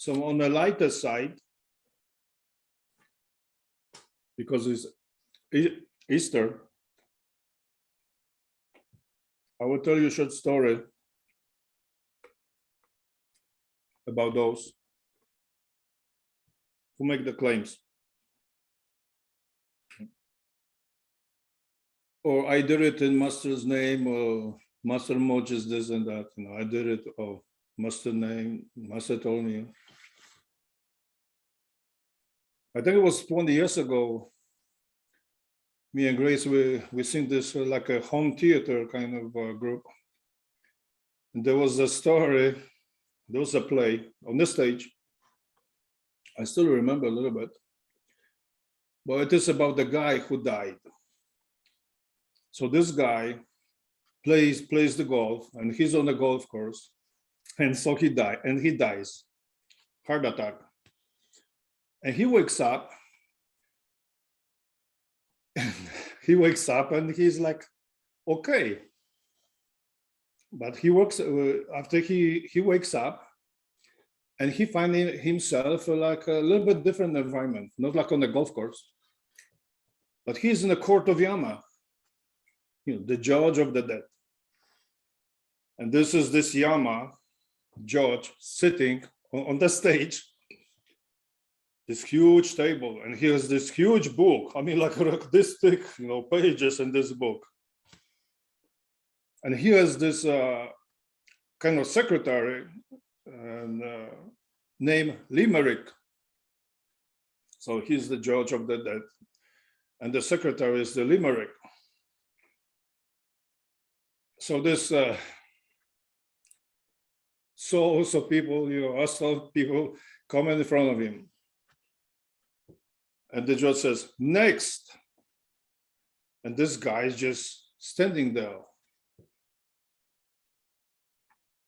So on the lighter side, because it's Easter, I will tell you a short story about those who make the claims. Or I did it in Master's name, or Master Moses this and that. I did it, or Master name, Master told me. I think it was 20 years ago. Me and Grace, we sing this like a home theater kind of group. And there was a story, there was a play on the stage. I still remember a little bit. But it is about the guy who died. So this guy plays the golf, and he's on the golf course. And so he dies, heart attack. And he wakes up, and he's like, okay. But he works after he wakes up, and he finds himself like a little bit different environment, not like on the golf course, but he's in the court of Yama, the judge of the dead. And this is this Yama judge sitting on the stage, this huge table, and he has this huge book. I mean, like this thick, pages in this book. And he has this kind of secretary named Limerick. So he's the judge of the dead, and the secretary is the Limerick. So this souls of people, hostile people come in front of him. And the judge says, next. And this guy is just standing there.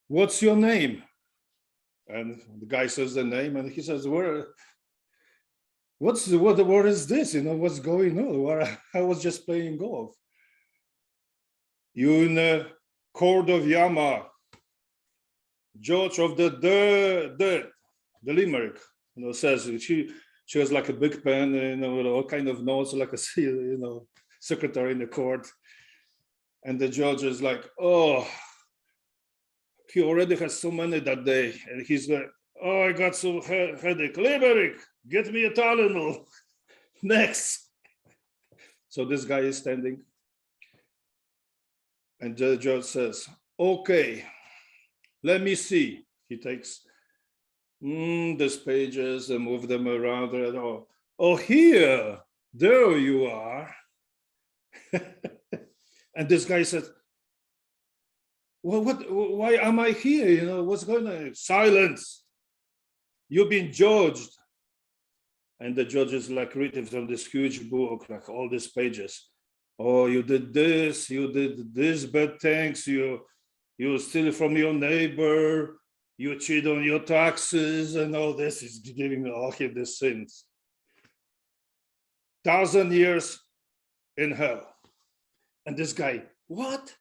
What's your name? And the guy says the name, and he says, what is this? What's going on? I was just playing golf. You in the court of Yama, judge of the dead, the Limerick, says she has like a big pen, with all kind of notes, like a secretary in the court. And the judge is like, oh, he already has so many that day. And he's like, oh, I got so headache. Limerick, get me a Tylenol. Next. So this guy is standing. And the judge says, okay, let me see. He takes these pages and move them around. And oh, here, there you are. And this guy says, well, why am I here? What's going on? Silence. You've been judged. And the judge is like reading from this huge book, like all these pages. Oh, you did this bad things, you steal from your neighbor, you cheat on your taxes, and all this is giving all of the sins. 1,000 years in hell. And this guy, what?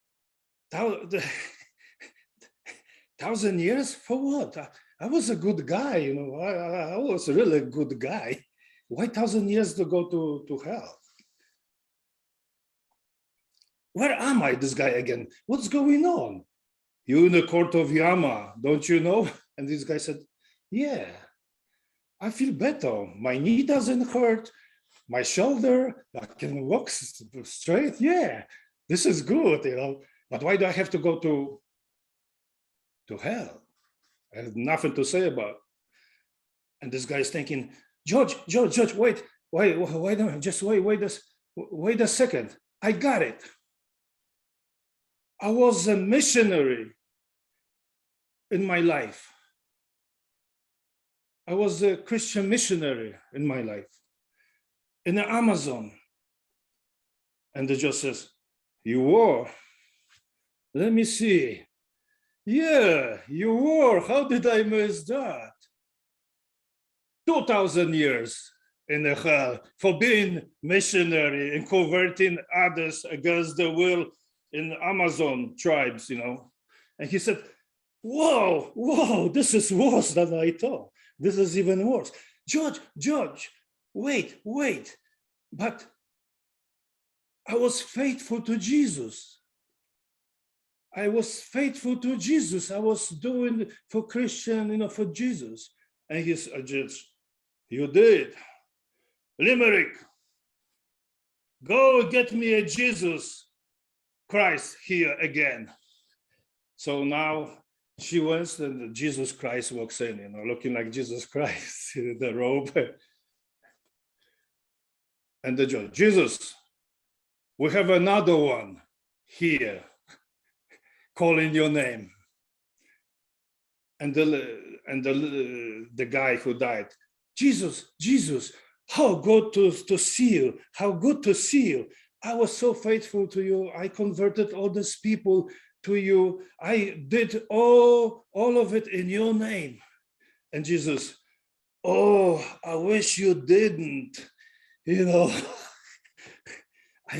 1,000 years for what? I was a good guy, I was really a good guy. Why 1,000 years to go to hell? Where am I, this guy again? What's going on? You in the court of Yama, don't you know? And this guy said, yeah, I feel better. My knee doesn't hurt, my shoulder, I can walk straight. Yeah, this is good, But why do I have to go to hell? I have nothing to say about it. And this guy is thinking, George, wait, just wait a second. I got it. I was a missionary in my life. I was a Christian missionary in my life, in the Amazon. And the judge says, you were? Let me see. Yeah, you were. How did I miss that? 2,000 years in the hell for being missionary and converting others against the will in Amazon tribes, And he said, whoa, this is worse than I thought. This is even worse. George, wait, but I was faithful to Jesus. I was faithful to Jesus. I was doing for Christian, for Jesus. And he's a judge. You did. Limerick, go get me a Jesus Christ here again. So now she went and Jesus Christ walks in, looking like Jesus Christ in the robe. And the judge, Jesus, we have another one here calling your name. And the guy who died, Jesus, how good to see you. How good to see you. I was so faithful to you. I converted all these people to you. I did all of it in your name. And Jesus, oh, I wish you didn't. I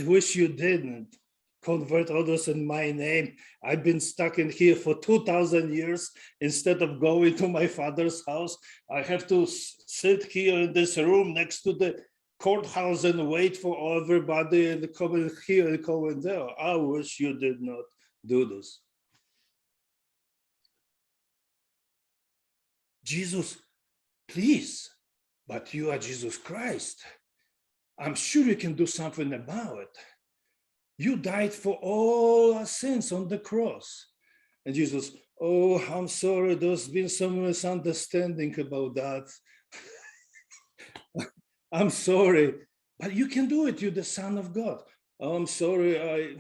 wish you didn't convert others in my name. I've been stuck in here for 2,000 years. Instead of going to my father's house, I have to sit here in this room next to the courthouse and wait for everybody and come in here and come in there. I wish you did not do this. Jesus, please, but you are Jesus Christ. I'm sure you can do something about it. You died for all our sins on the cross. And Jesus, oh, I'm sorry, there's been some misunderstanding about that. I'm sorry, but you can do it. You're the Son of God. Oh, I'm sorry,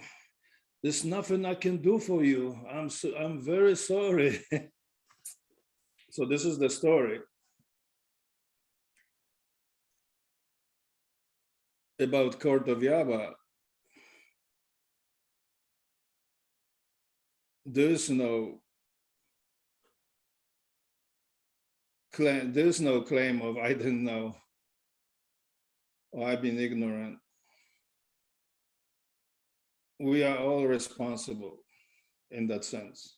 there's nothing I can do for you. I'm very sorry. So this is the story about Court of Yaba. There's no claim of I didn't know or I've been ignorant. We are all responsible in that sense.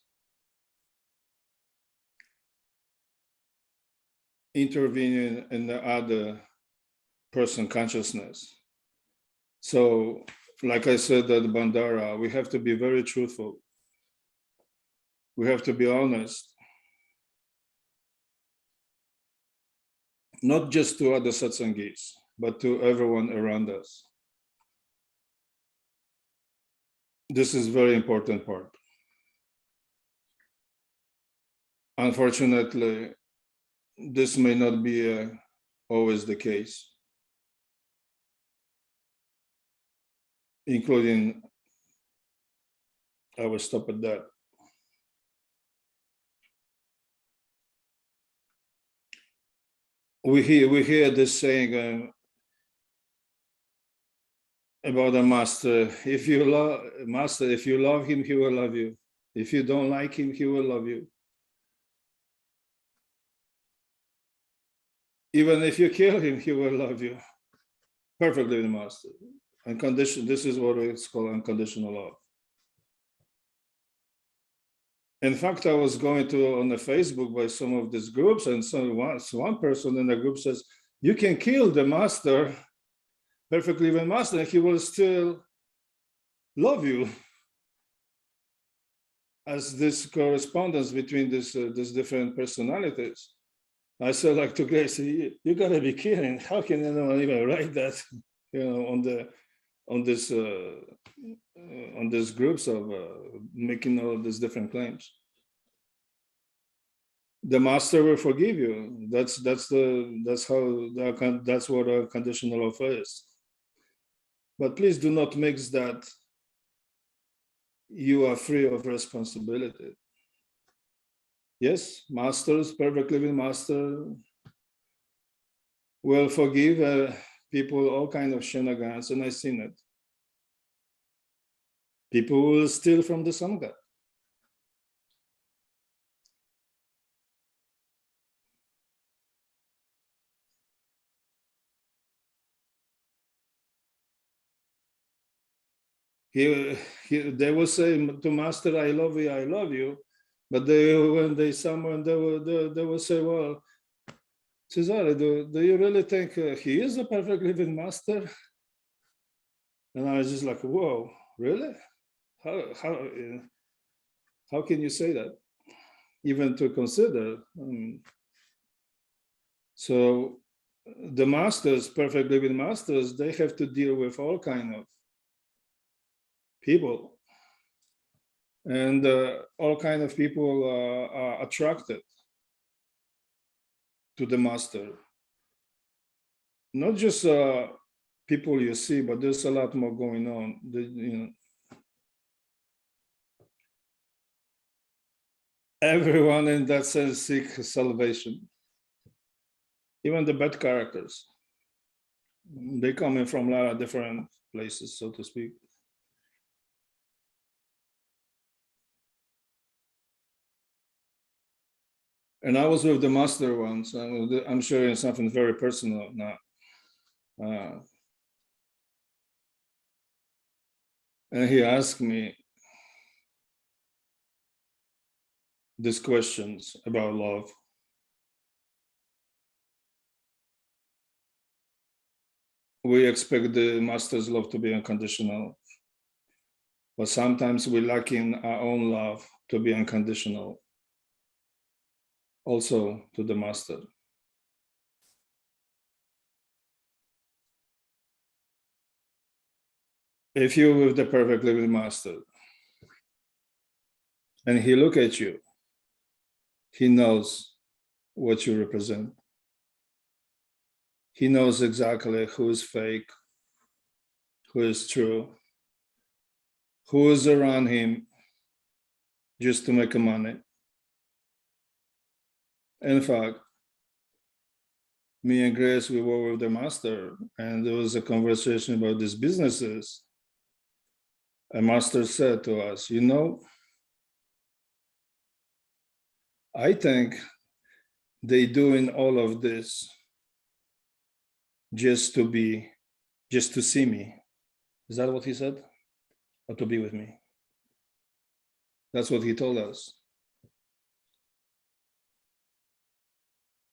Intervening in the other person consciousness. So, like I said at Bandara, we have to be very truthful. We have to be honest. Not just to other satsangis, but to everyone around us. This is a very important part. Unfortunately, this may not be always the case, including, I will stop at that. We hear this saying about a master. If you love him, he will love you. If you don't like him, he will love you. Even if you kill him, he will love you. Perfectly, the master. This is what it's called unconditional love. In fact, I was going on the Facebook by some of these groups, and one person in the group says, you can kill the master, perfectly even master, and he will still love you. As this correspondence between these different personalities. I said, like to Grace, you gotta be kidding. How can anyone even write that, on these groups of making all these different claims? The master will forgive you. That's what a conditional love is. But please do not mix that. You are free of responsibility. Yes, masters, perfect living master will forgive people all kind of shenanigans, and I've seen it. People will steal from the Sangha. They will say to master, I love you, But when they summon, they will say, well, Cezary, do you really think he is a perfect living master? And I was just like, whoa, really? How can you say that? Even to consider. So the masters, perfect living masters, they have to deal with all kind of people, and all kind of people are attracted to the master. Not just people you see, but there's a lot more going on. Everyone in that sense seeks salvation. Even the bad characters, they come in from a lot of different places, so to speak. And I was with the master once. I'm sharing something very personal now. And he asked me these questions about love. We expect the master's love to be unconditional, but sometimes we lack in our own love to be unconditional, also to the master. If you're with the perfect living master and he look at you, he knows what you represent. He knows exactly who is fake, who is true, who is around him just to make money. In fact, me and Grace, we were with the master, and there was a conversation about these businesses. A master said to us, you know, I think they doing all of this just to see me. Is that what he said? Or to be with me? That's what he told us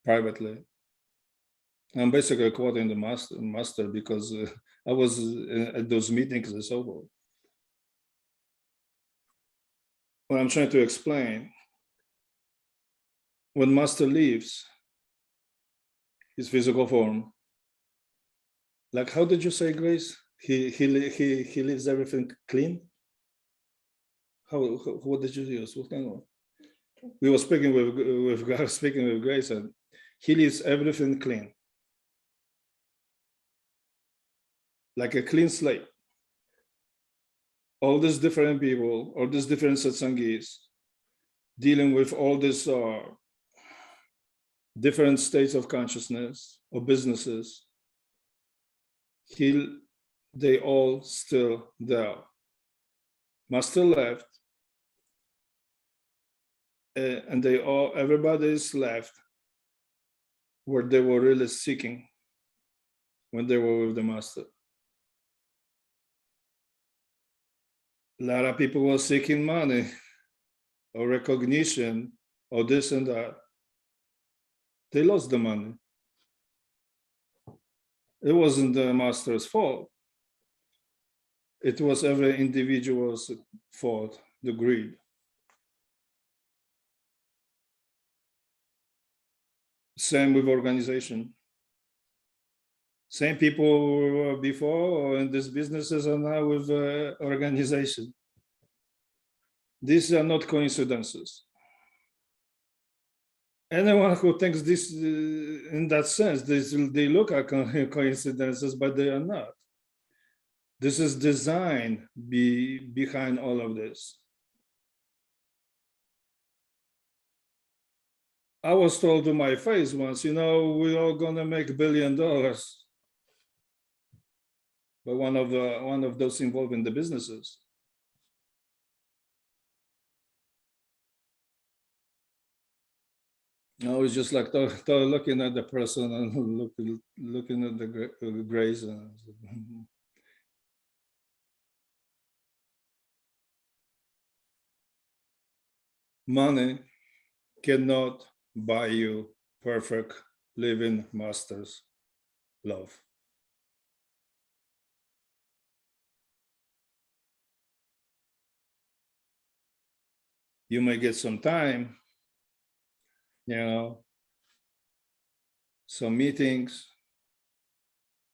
privately. I'm basically quoting the master because I was at those meetings and so forth. What I'm trying to explain, when master leaves his physical form, like how did you say, Grace? He leaves everything clean. What did you use? What kind of? We were speaking with Grace, and he leaves everything clean, like a clean slate. All these different people, all these different satsangis, dealing with all these different states of consciousness or businesses, they all still there. Master left, and everybody is left where they were really seeking when they were with the master. A lot of people were seeking money or recognition or this and that. They lost the money. It wasn't the master's fault. It was every individual's fault, the greed. Same with organization. Same people were before in these businesses are now with organization. These are not coincidences. Anyone who thinks this in that sense, they look at coincidences, but they are not. This is design behind all of this. I was told to my face once, you know, we're all gonna make $1 billion. But one of those involved in the businesses. I was just like looking at the person and looking at the grace. And money cannot buy you perfect living master's love. You may get some time, some meetings,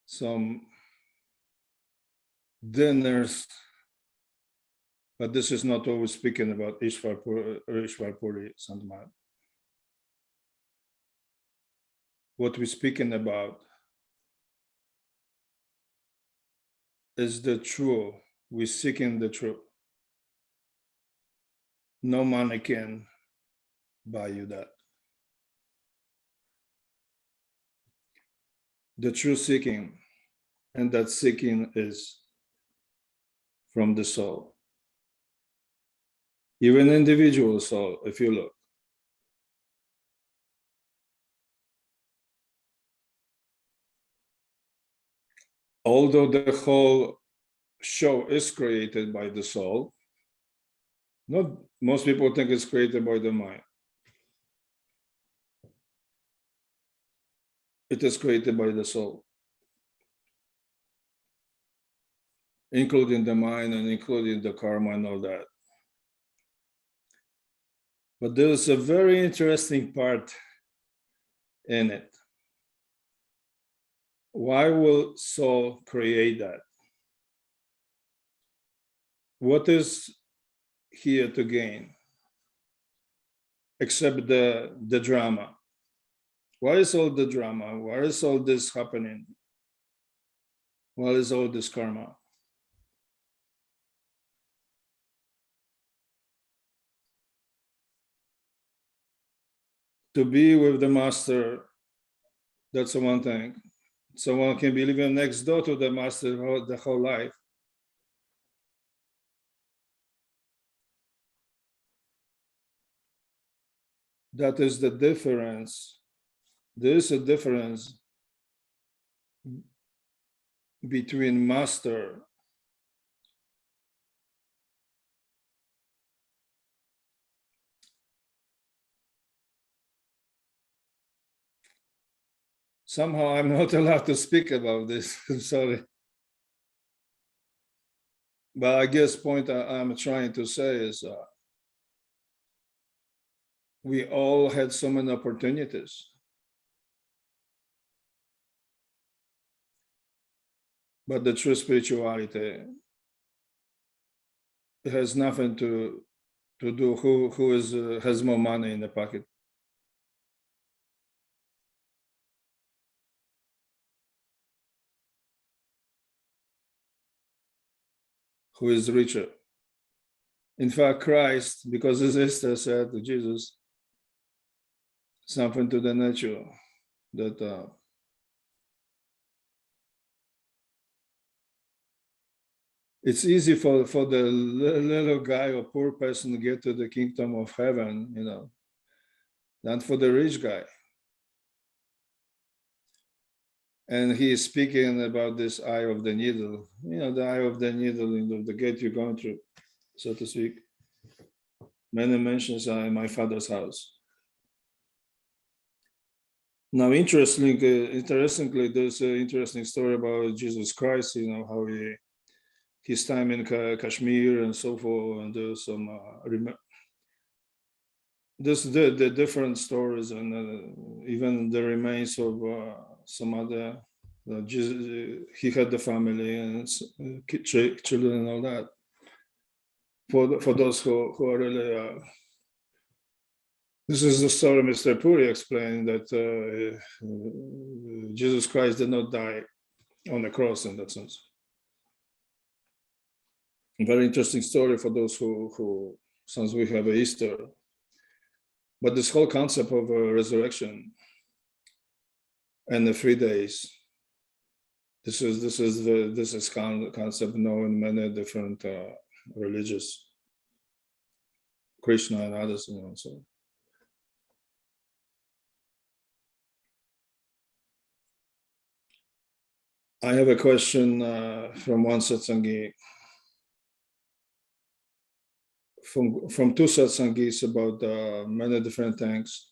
some dinners, but this is not what we're speaking about, Ishvar Puri Santmat. What we're speaking about is the truth. We're seeking the truth. No money can buy you that. The true seeking, and that seeking is from the soul. Even individual soul, if you look. Although the whole show is created by the soul, not most people think it's created by the mind. It is created by the soul, including the mind and including the karma and all that. But there's a very interesting part in it. Why will soul create that? What is here to gain except the drama? Why is all the drama? Why is all this happening? Why is all this karma? To be with the master, that's the one thing. Someone can be living next door to the master the whole life. That is the difference. There is a difference between master somehow I'm not allowed to speak about this. I'm sorry. But I guess point I'm trying to say is we all had so many opportunities. But the true spirituality has nothing to do who has more money in the pocket. Who is richer. In fact, Christ, because his sister said to Jesus something to the nature that it's easy for the little guy or poor person to get to the kingdom of heaven, than for the rich guy. And he is speaking about this eye of the needle, the eye of the needle, the gate you're going through, so to speak. Many mentions are in my father's house. Now, interestingly, there's an interesting story about Jesus Christ, how his time in Kashmir and so forth, and there's some there's the different stories, and even the remains of some other. Jesus, he had the family and children and all that. For those who are really, this is the story Mr. Puri explained that Jesus Christ did not die on the cross in that sense. A very interesting story for those who since we have Easter. But this whole concept of resurrection and the 3 days, this is concept known in many different religious, Krishna and others, so. I have a question from one Satsangi. from two satsangis about many different things,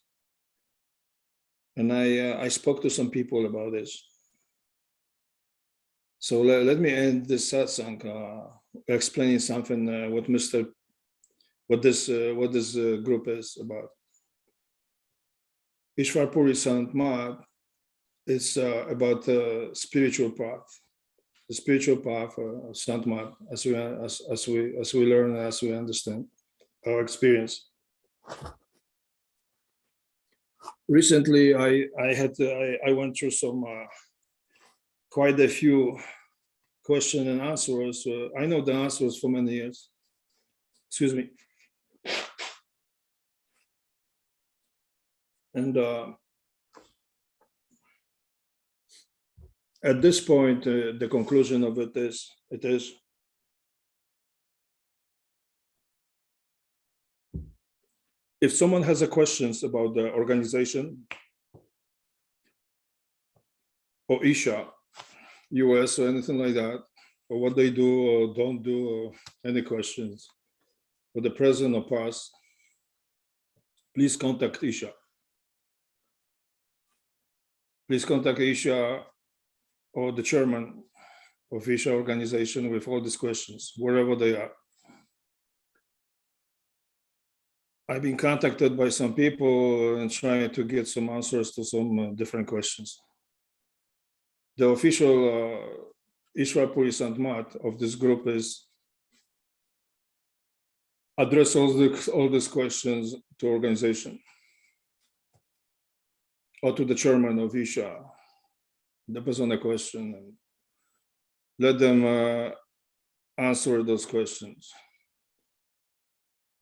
and I spoke to some people about this. So let me end this satsang explaining something what this group is about. Ishwar Puri Sant Mat is about the spiritual path. The spiritual path of Sant Mat, as we learn, as we understand our experience. Recently, I went through some quite a few questions and answers. I know the answers for many years. Excuse me. And at this point, the conclusion of it is if someone has a questions about the organization or Isha, US or anything like that, or what they do or don't do, or any questions for the present or past, please contact Isha. Please contact Isha or the chairman of Isha organization with all these questions, wherever they are. I've been contacted by some people and trying to get some answers to some different questions. The official Ishwar Puri Sant Mat of this group is address all these questions to organization or to the chairman of Isha, depends on the question, and let them answer those questions.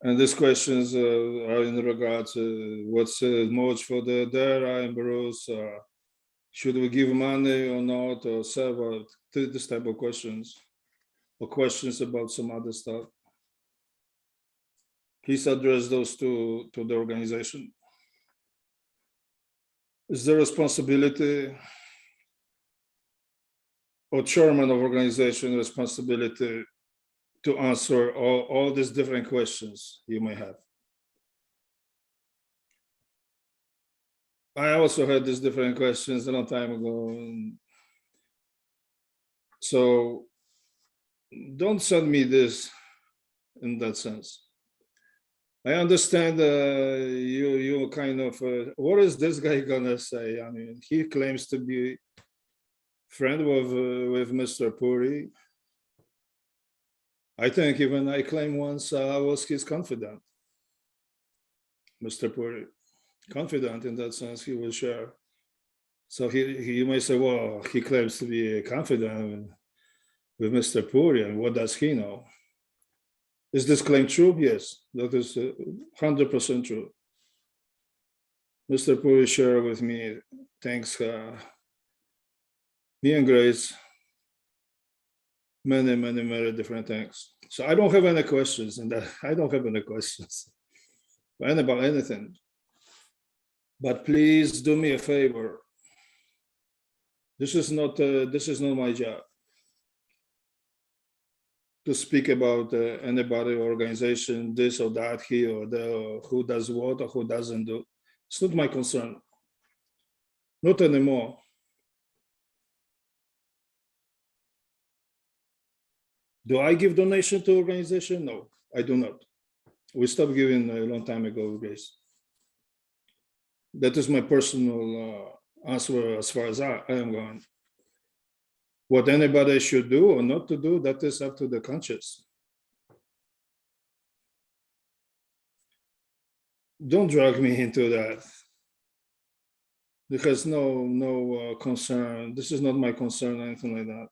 And these questions are in regards to what's most for the Dara and Barus, should we give money or not, or serve, this type of questions, or questions about some other stuff. Please address those to the organization. Is there responsibility or chairman of organization responsibility to answer all these different questions you may have? I also had these different questions a long time ago. So don't send me this in that sense. I understand you kind of, what is this guy gonna say? I mean, he claims to be friend with Mr. Puri. I think even I claim once I was his confidant, Mr. Puri. Confidant in that sense, he will share. So you may say, well, he claims to be confidant with Mr. Puri, and what does he know? Is this claim true? Yes, that is 100% true. Mr. Puri shared with me, thanks me and Grace, many different things. So I don't have any questions, and I don't have any questions about anything. But please do me a favor. This is not my job to speak about anybody, organization, this or that, here or there, or who does what or who doesn't do. It's not my concern. Not anymore. Do I give donation to organization? No, I do not. We stopped giving a long time ago, Grace. That is my personal answer as far as I am going. What anybody should do or not to do, that is up to the conscience. Don't drag me into that, because no concern. This is not my concern, anything like that.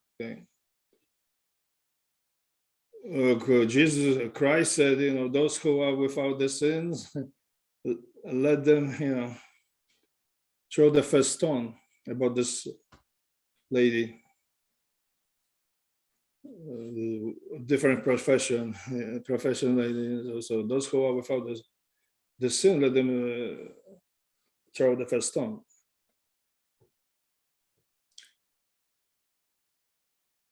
Okay. Jesus Christ said, those who are without the sins, let them, throw the first stone. About this lady. Different profession lady. So those who are without the sin, let them throw the first stone.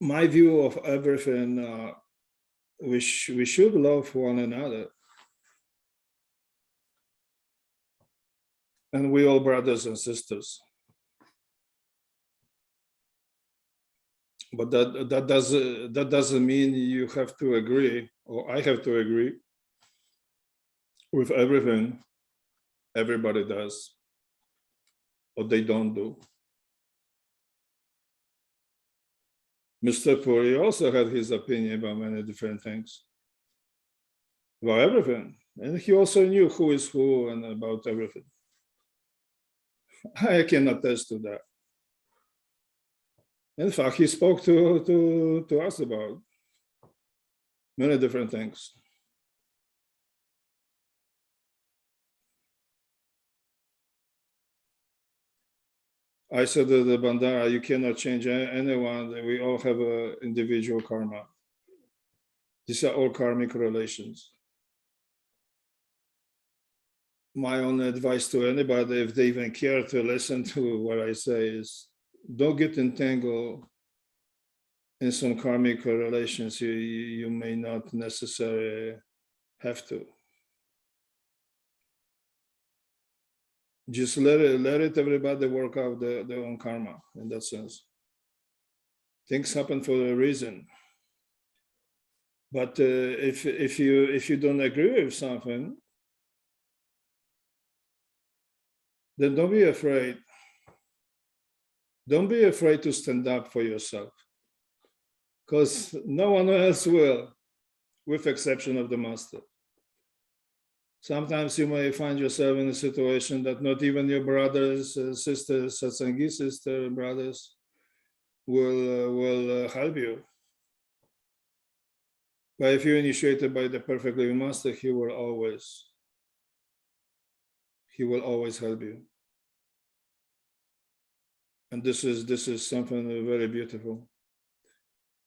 My view of everything, we should love one another. And we all brothers and sisters. But that doesn't mean you have to agree, or I have to agree with everything everybody does or they don't do. Mr. Puri also had his opinion about many different things, about everything. And he also knew who is who and about everything. I can attest to that. In fact, he spoke to us about many different things. I said to the Bandara, you cannot change anyone. We all have an individual karma. These are all karmic relations. My only advice to anybody, if they even care to listen to what I say, is don't get entangled in some karmic relations you may not necessarily have to. Just let it everybody work out their own karma in that sense. Things happen for a reason. But if you don't agree with something, then don't be afraid. Don't be afraid to stand up for yourself, because no one else will, with exception of the master. Sometimes you may find yourself in a situation that not even your brothers, sisters, Satsangi sister, brothers will help you. But if you're initiated by the perfect living master, he will always help you. And this is something very beautiful.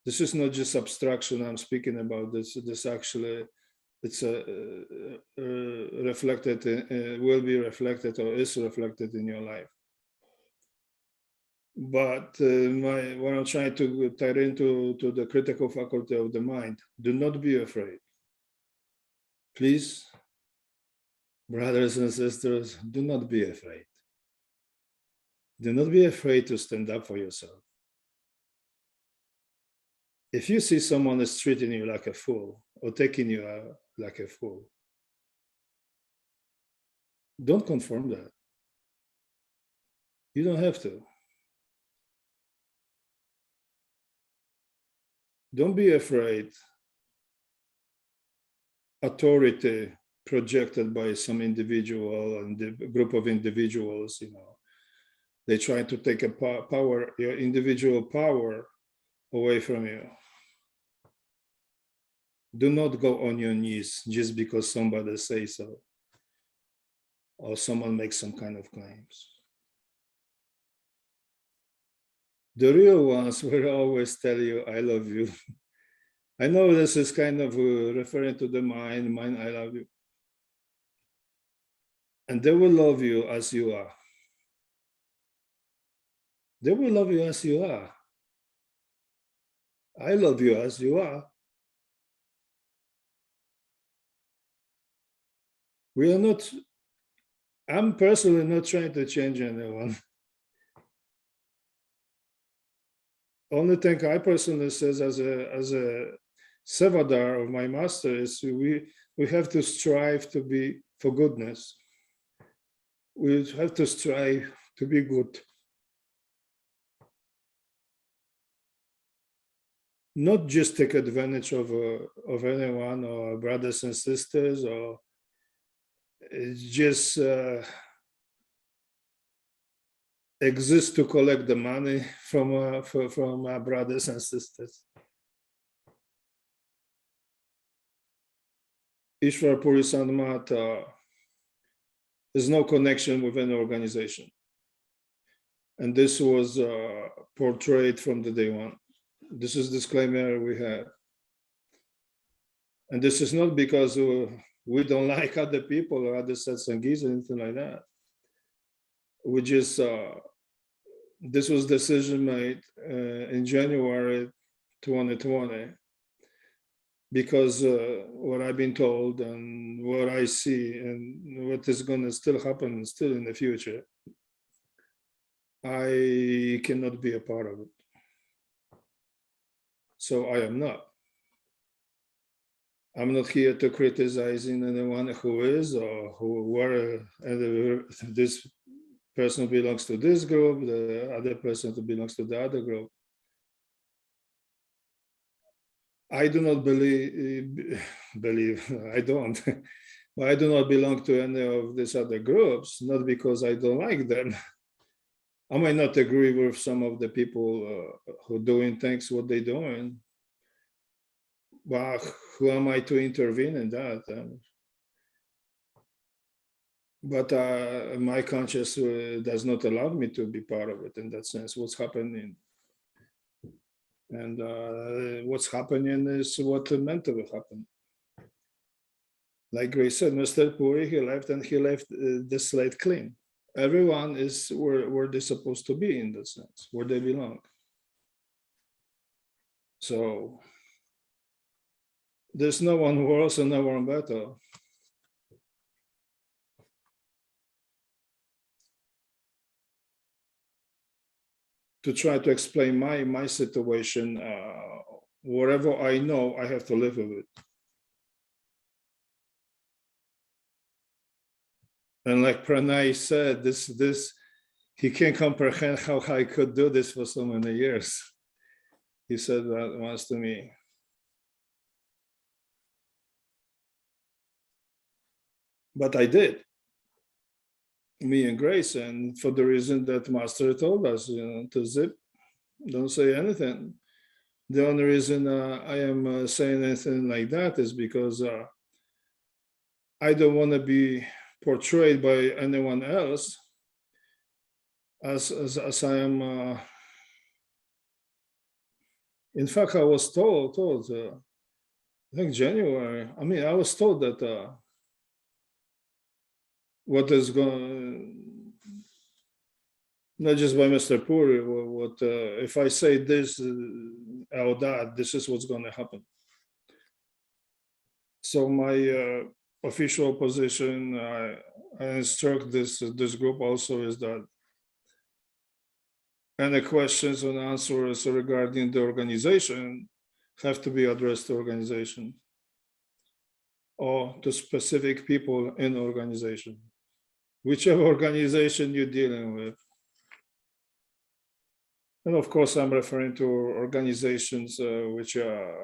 This is not just abstraction I'm speaking about. This actually, it's reflected, will be reflected or is reflected in your life. But what I'm trying to tie into the critical faculty of the mind, do not be afraid. Please, brothers and sisters, do not be afraid. Do not be afraid to stand up for yourself. If you see someone is treating you like a fool or taking you like a fool, don't conform that. You don't have to. Don't be afraid. Authority projected by some individual and the group of individuals, they try to take a power, your individual power away from you. Do not go on your knees just because somebody says so or someone makes some kind of claims. The real ones will always tell you, I love you. I know this is kind of referring to the mind, I love you. And they will love you as you are. They will love you as you are. I love you as you are. We are not, I'm personally not trying to change anyone. Only thing I personally says as a Sevadar of my master is we have to strive to be for goodness. We have to strive to be good. Not just take advantage of anyone or brothers and sisters, or just exist to collect the money from our brothers and sisters. Ishvara Puri Sandmata has no connection with any organization. And this was portrayed from the day one. This is disclaimer we have. And this is not because we don't like other people or other satsangis or anything like that. We just, this was decision made in January 2020. because what I've been told and what I see and what is going to still happen still in the future, I cannot be a part of it. So I am not. I'm not here to criticizing anyone who is or who were. This person belongs to this group, the other person belongs to the other group. I do not believe, I don't. I do not belong to any of these other groups, not because I don't like them. I might not agree with some of the people who are doing things what they're doing, but who am I to intervene in that? But my conscience does not allow me to be part of it in that sense. What's happening, and what's happening is what meant to happen. Like Grace said, Mr. Puri, he left and he left the slate clean. Everyone is where they're supposed to be in that sense, where they belong. So there's no one worse and no one better. To try to explain my situation, whatever I know, I have to live with it. And like Pranay said, this he can't comprehend how I could do this for so many years. He said that once to me. But I did. Me and Grace, and for the reason that Master told us, to zip, don't say anything. The only reason I am saying anything like that is because I don't want to be portrayed by anyone else as I am. In fact, I was told I think January. I mean, I was told that what is going, not just by Mr. Puri, what if I say this or that, this is what's going to happen. So my official position, I instruct this group also, is that any questions and answers regarding the organization have to be addressed to organization or to specific people in the organization, whichever organization you're dealing with. And of course, I'm referring to organizations which are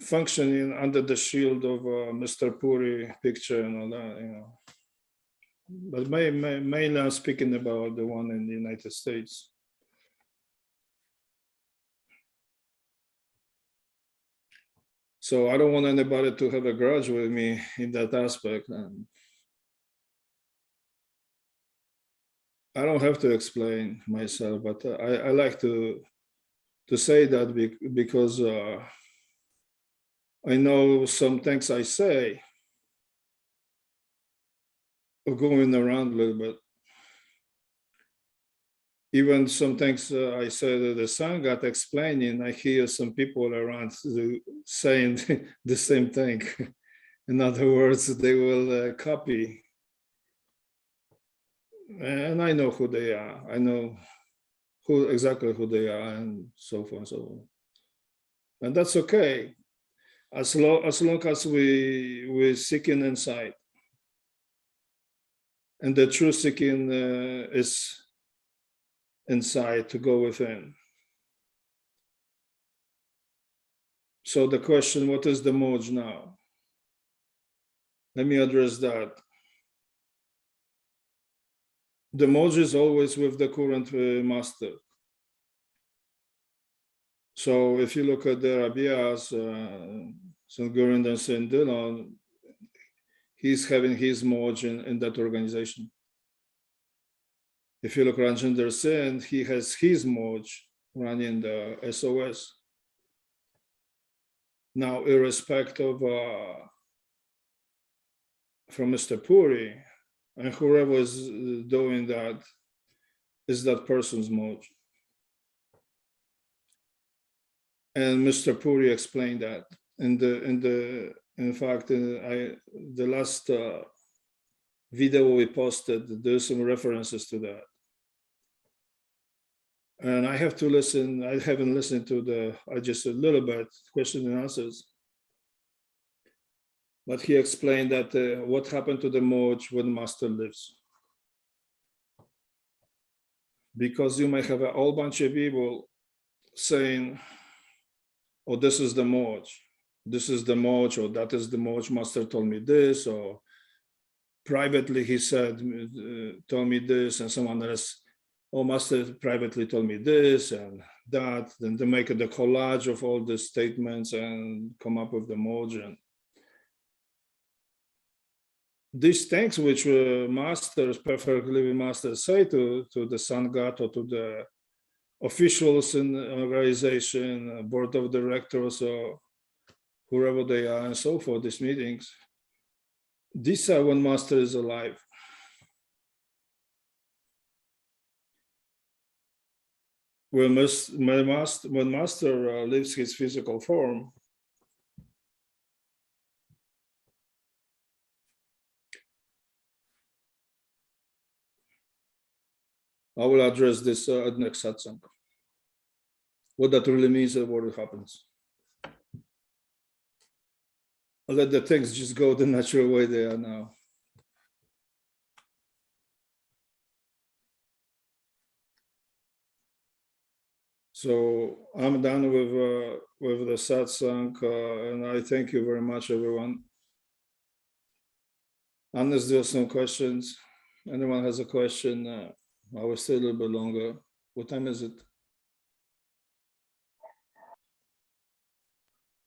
functioning under the shield of Mr. Puri picture and all that, But mainly I'm speaking about the one in the United States. So I don't want anybody to have a grudge with me in that aspect. I don't have to explain myself, but I like to say that because I know some things I say are going around a little bit. Even some things I said that the son got explaining, I hear some people around saying the same thing. In other words, they will copy. And I know who they are. I know exactly who they are, and so forth and so on. And that's okay, as long as we're seeking insight. And the true seeking is inside, to go within. So the question, what is the moj now? Let me address that. The moj is always with the current master. So if you look at the Rabias, St. Gurind and St. Dillon, he's having his moj in that organization. If you look at Rajendra Singh, he has his moj running the SOS. Now, irrespective from Mr. Puri, and whoever is doing that is that person's moj. And Mr. Puri explained that in fact, the last video we posted, there's some references to that. And I have to listen. I haven't listened to I just a little bit question and answers. But he explained that what happened to the merge when master lives. Because you may have a whole bunch of people saying, oh, this is the merge. This is the merge, or that is the merge. Master told me this, or privately he said, told me this, and someone else, oh, master privately told me this and that. Then they make the collage of all the statements and come up with the merge. And these things which masters, perfectly masters, say to the Sangha or to the officials in the organization, board of directors, or whoever they are, and so forth, these meetings, these are when master is alive. When master leaves his physical form, I will address this at next satsang. What that really means and what happens. I'll let the things just go the natural way they are now. So I'm done with the satsang, and I thank you very much, everyone. Unless there's some questions, anyone has a question, I will stay a little bit longer. What time is it?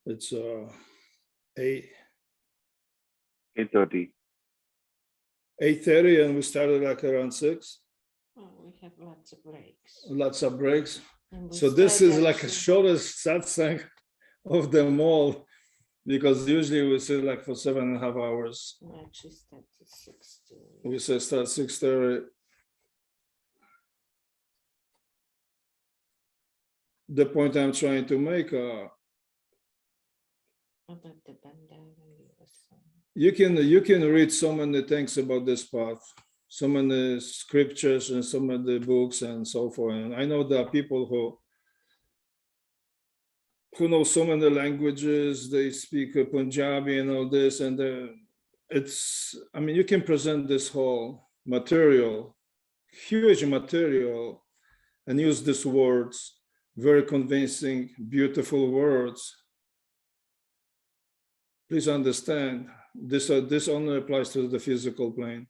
It's 8:30. 8:30, and we started like around 6. Oh, we have lots of breaks. Lots of breaks. And we So this is like a actually- shortest satsang of them all, because usually we sit like for 7.5 hours. We actually start at 6 to. We say start 6:30. The point I'm trying to make, About the bandana you were saying. you can read so many things about this path, so many scriptures and so many books and so forth. And I know there are people who know so many languages, they speak Punjabi and all this, and I mean, you can present this whole material, huge material, and use these words, very convincing, beautiful words. Please understand, this only applies to the physical plane.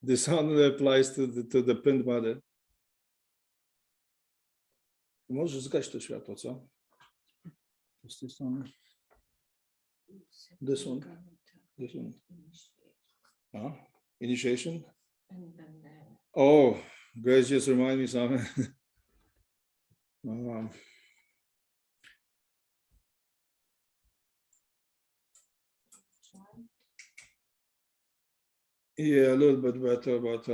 This only applies to the pinned body. Możesz zgasić to światło, co? Z tej strony. This one. This one. Initiation? And bandana. Oh, Grace just remind me something. Yeah, a little bit better, but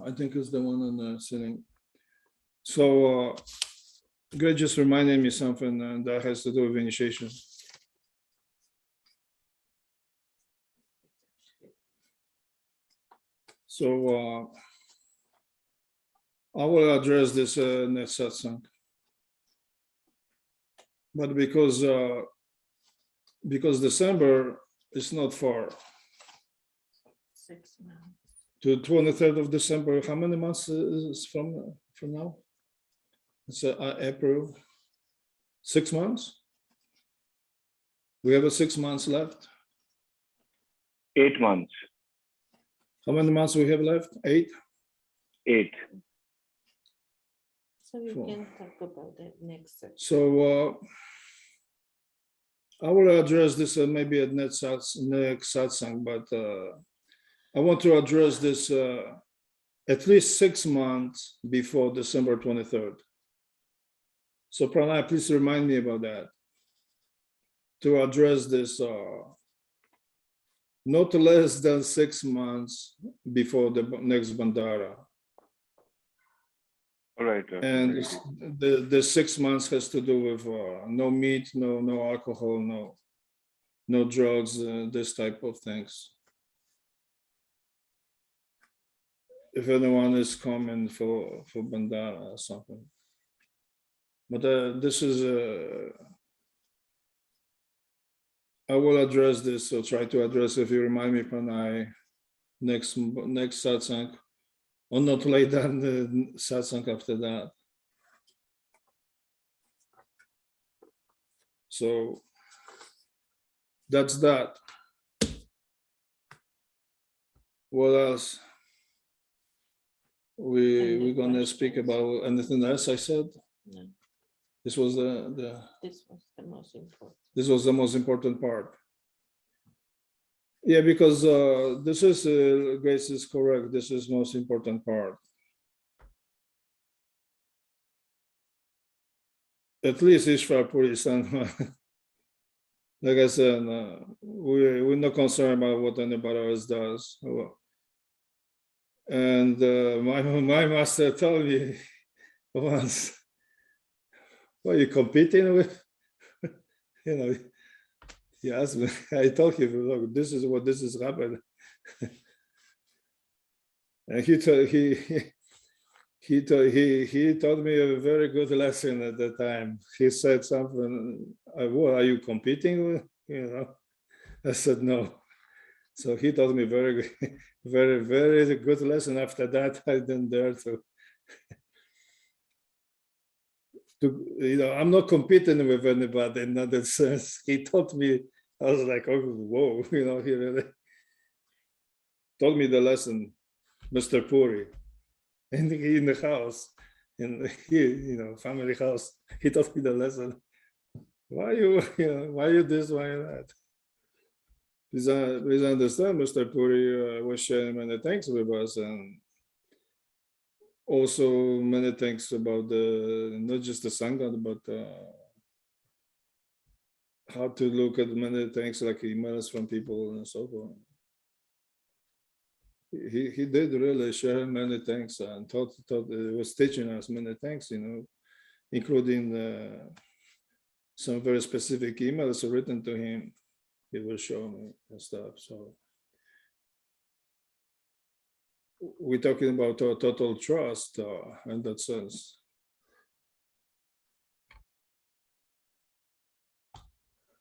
I think it's the one on the sitting. So Greg just reminded me something, and that has to do with initiation. So I will address this next satsang. But because December is not far. 6 months. To 23rd of December, how many months is from now? It's April. 6 months? We have 6 months left. 8 months. How many months we have left? 8? 8. So we Four. can talk about that next section. So I will address this maybe at next satsang, but I want to address this at least 6 months before December 23rd. So Pranay, please remind me about that. To address this not less than 6 months before the next Bandara. Right. And the 6 months has to do with no meat, no alcohol, no drugs, this type of things. If anyone is coming for bandana or something. But this is I will address this, or try to address, if you remind me, Pranay, next satsang, or not later than the satsang after that. So that's that. What else? We're gonna speak about anything else? I said No, this was this was the most important. this was the most important part. Yeah, because this is Grace is correct. This is most important part. At least Ishvara Puri San. Like I said, we're not concerned about what anybody else does. And my master told me once, "What are you competing with?" You know, he asked me. I told him, "Look, this is what this is happening." And he taught me a very good lesson at the time. He said something. What are you competing with? You know, I said no. So he taught me very, very good lesson. After that, I didn't dare to. You know, I'm not competing with anybody in that sense. He taught me. I was like, oh, whoa! You know, he really taught me the lesson, Mr. Puri, in the house, in you know, family house. He taught me the lesson. Why you this? Why you that? Please understand, Mr. Puri was sharing many things with us, and also many things about not just the Sangha, but how to look at many things like emails from people and so forth. He did really share many things and was teaching us many things, you know, including some very specific emails written to him. He will show me and stuff. So we're talking about total trust in that sense.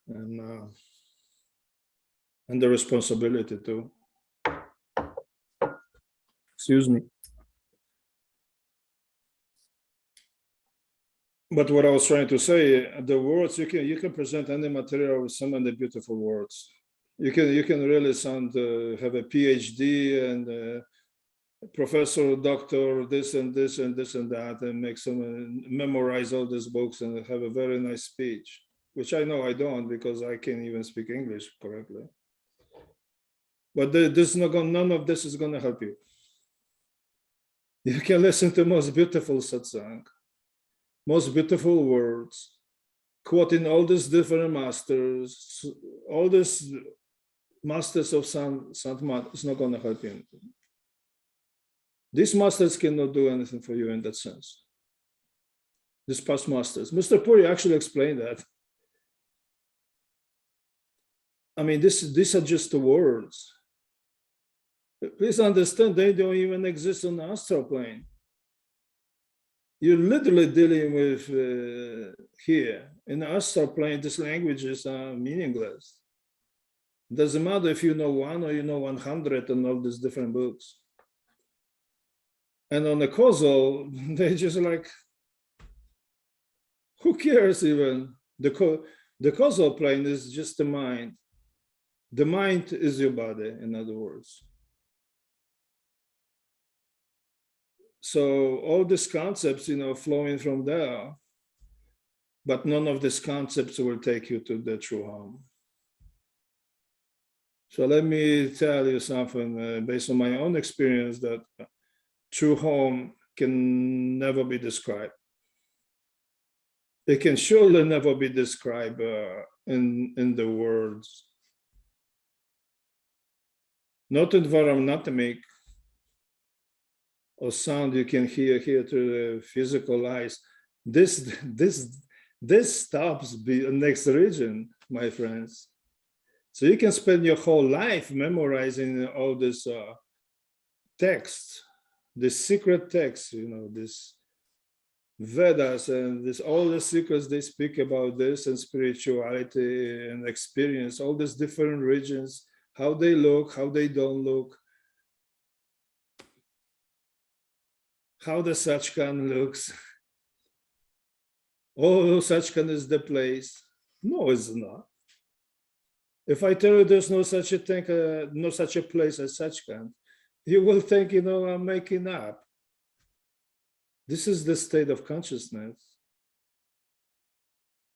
And the responsibility too. Excuse me. But what I was trying to say, the words you can present any material with so many beautiful words. You can really sound have a PhD and professor, doctor, this and this and this and that, and make some memorize all these books and have a very nice speech, which I know I don't because I can't even speak English correctly. But this is not gonna, none of this is going to help you. You can listen to most beautiful satsang, most beautiful words, quoting all these different masters, all these masters of Sant. It's not going to help you. These masters cannot do anything for you in that sense. These past masters. Mr. Puri actually explained that. I mean, these are just the words. Please understand, they don't even exist on the astral plane. You're literally dealing with here. In the astral plane, these languages are meaningless. Doesn't matter if you know one or you know 100 and all these different books. And on the causal, they just like, who cares even? The causal plane is just the mind. The mind is your body, in other words. So all these concepts, you know, flowing from there, but none of these concepts will take you to the true home. So let me tell you something based on my own experience, that true home can never be described. It can surely never be described in the words. Not environmental, or sound you can hear through the physical eyes. This stops the next region, my friends. So you can spend your whole life memorizing all this text, this secret text, this Vedas and this all the secrets they speak about this and spirituality and experience, all these different regions, how they look, how they don't look, how the Sachkan looks. Oh, Sachkan is the place. No, it's not. If I tell you there's no such a thing, no such a place as Sachkan, you will think, I'm making up. This is the state of consciousness.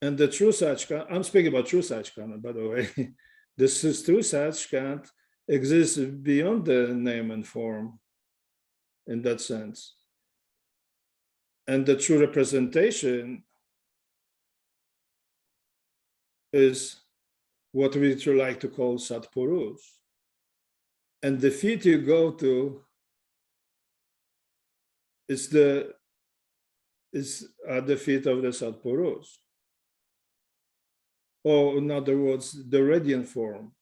And the true Sachkan, I'm speaking about true Sachkan, by the way. This is true Sachkan exists beyond the name and form in that sense. And the true representation is what we like to call Satpurush. And the feet you go to is at the feet of the Satpurush. Or in other words, the radiant form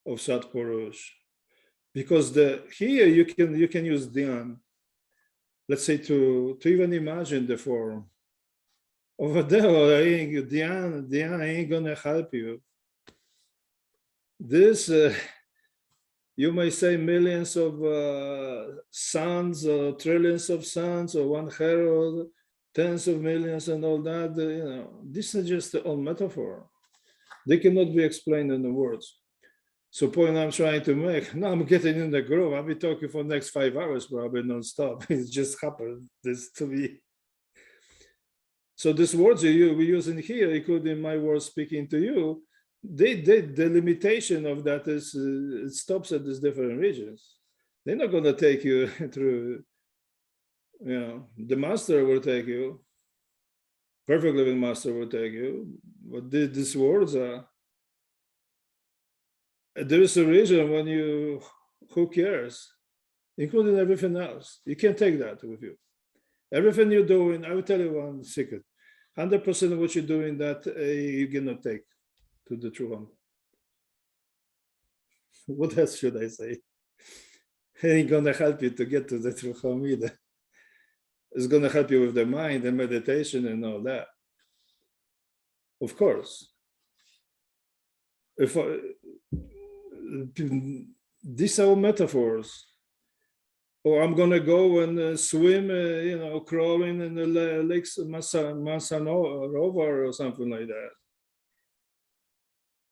of Satpurush. Because here you can use Dhyan, let's say to even imagine the form. Over there, Dhyan ain't gonna help you. This, you may say millions of suns or trillions of suns or one herald, tens of millions and all that, this is just all metaphor. They cannot be explained in the words. So point I'm trying to make, now I'm getting in the groove. I'll be talking for the next 5 hours, probably non-stop. It just happened this to me. So these words we use in here, including my words speaking to you, the limitation of that is it stops at these different regions. They're not going to take you through, the master will take you, perfect living master will take you, but these words are, there is a reason when who cares, including everything else. You can't take that with you. Everything you're doing, I will tell you one secret. 100% of what you're doing that you cannot take to the true one. What else should I say? It ain't gonna help you to get to the true home either. It's gonna help you with the mind and meditation and all that. Of course. These are metaphors. Or I'm gonna go and swim, crawling in the lakes Masanova or something like that.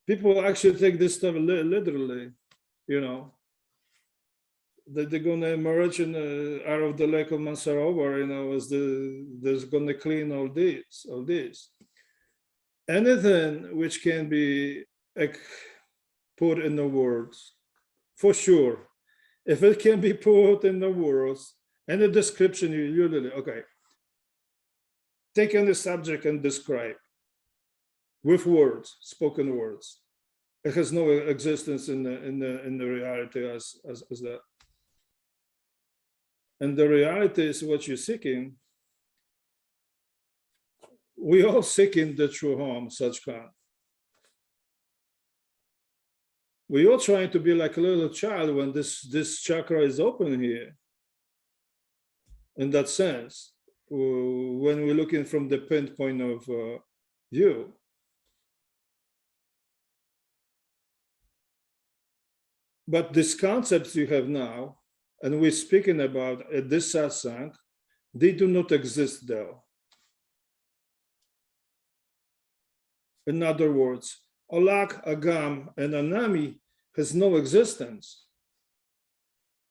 People actually take this stuff literally, that they're gonna emerge out of the lake of Masanova, as there's gonna clean all this. Anything which can be put in the words, for sure. If it can be put in the words and the description, you literally, okay. Take any subject and describe with words, spoken words. It has no existence in the reality as that. And the reality is what you're seeking. We all seeking the true home, Sachkan. We all trying to be like a little child when this chakra is open here. In that sense, when we're looking from the pinpoint of view. But these concepts you have now, and we're speaking about at this satsang, they do not exist there. In other words, Alak, Agam, and Anami has no existence.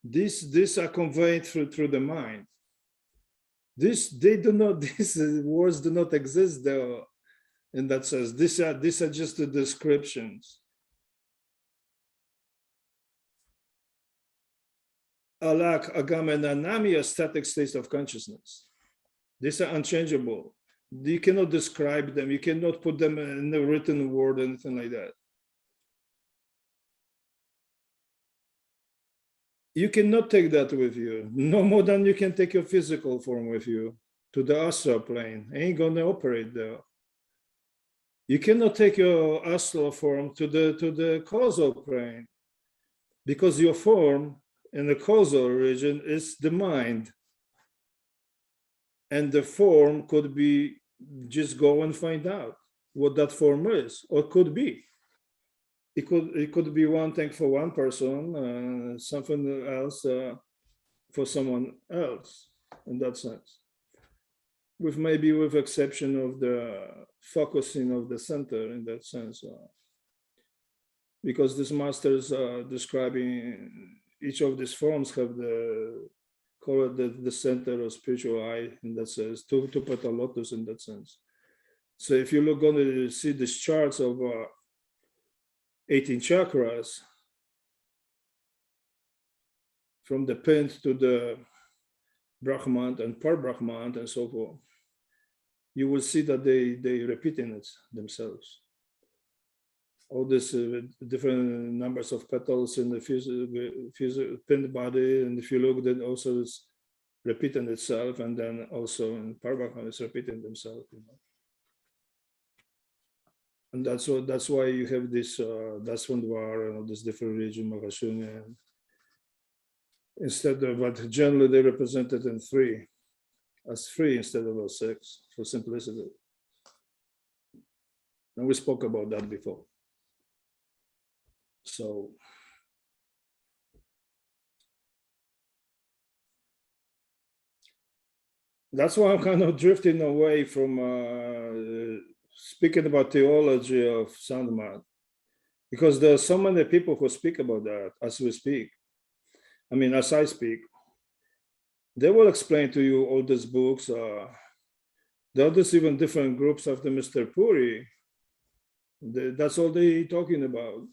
These are conveyed through the mind. These words do not exist there in that sense. These are just the descriptions. Alak, Agam, and Anami are static states of consciousness. These are unchangeable. You cannot describe them. You cannot put them in a written word or anything like that. you cannot take that with you, no more than you can take your physical form with you to the astral plane. Ain't gonna operate there. You cannot take your astral form to the causal plane, because your form in the causal region is the mind. And the form could be, just go and find out what that form is, or could be. It could be one thing for one person, something else for someone else, in that sense. With maybe with exception of the focusing of the center in that sense. Because these masters are describing each of these forms have call it the center of spiritual eye in that sense, two petal lotus in that sense. So if you look on to see these charts of 18 chakras, from the pint to the Brahman and Par-Brahman and so forth, you will see that they repeating it themselves. All these different numbers of petals in the pinned body, and if you look, then also it's repeating itself, and then also in Par-Brahman it's repeating themselves. You know? And that's why you have this Daswandwar and all this different region, Mahashuni, and instead of, but generally they represented in three, as three instead of as six, for simplicity. And we spoke about that before. So that's why I'm kind of drifting away from speaking about theology of Sandman, because there are so many people who speak about that as we speak. I mean, as I speak, they will explain to you all these books. There are just even different groups after Mr. Puri. That's all they talking about.